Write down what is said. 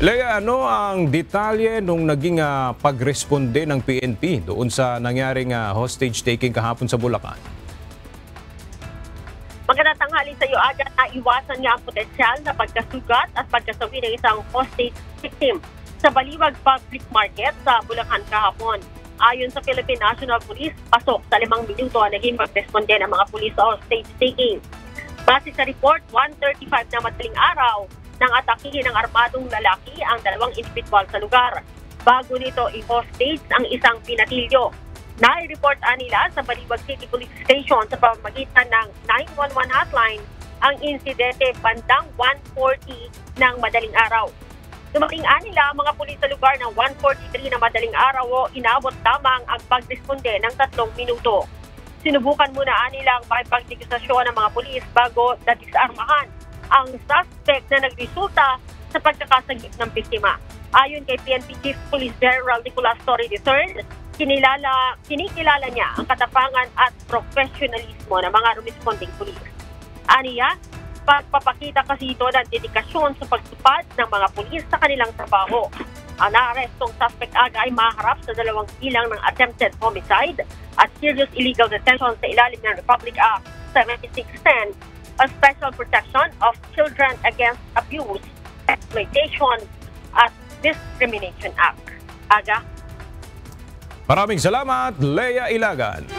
Lea, ano ang detalye nung naging pagresponde ng PNP doon sa nangyaring hostage-taking kahapon sa Bulacan? Magandang tanghali sa iyo, agad na iwasan niya ang potensyal na pagkasugat at pagkasawi ng isang hostage victim sa Baliwag Public Market sa Bulacan kahapon. Ayon sa Philippine National Police, pasok sa 5 minuto ang naging pagresponde ng mga pulis sa hostage-taking. Base sa report, 1:35 na madaling araw, nang atakihin ng armadong lalaki ang 2 individual sa lugar. Bago nito i-hostage ang isang pinatilyo. Nai-report nila sa Baliwag City Police Station sa pamamagitan ng 911 hotline ang insidente bandang 1:40 ng madaling araw. Dumating nila ang mga pulis sa lugar ng 1:43 na madaling araw o inabot lamang ang pagresponde ng 3 minuto. Sinubukan muna nilang makipagnegosyasyon ng mga pulis bago nadisarmahan ang suspect na nagresulta sa pagkakasagip ng biktima. Ayon kay PNP Chief Police General Nicolas Torre III, kinikilala niya ang katapangan at professionalismo ng mga responding pulis. Aniya, pagpapakita kasi ito ng dedikasyon sa pagtupad ng mga pulis sa kanilang trabaho. Ang naarestong suspect aga ay maharap sa 2 bilang ng attempted homicide at serious illegal detention sa ilalim ng Republic Act 7610, a Special Protection of Children Against Abuse, Exploitation at Discrimination Act. Aga? Maraming salamat, Lea Ilagan.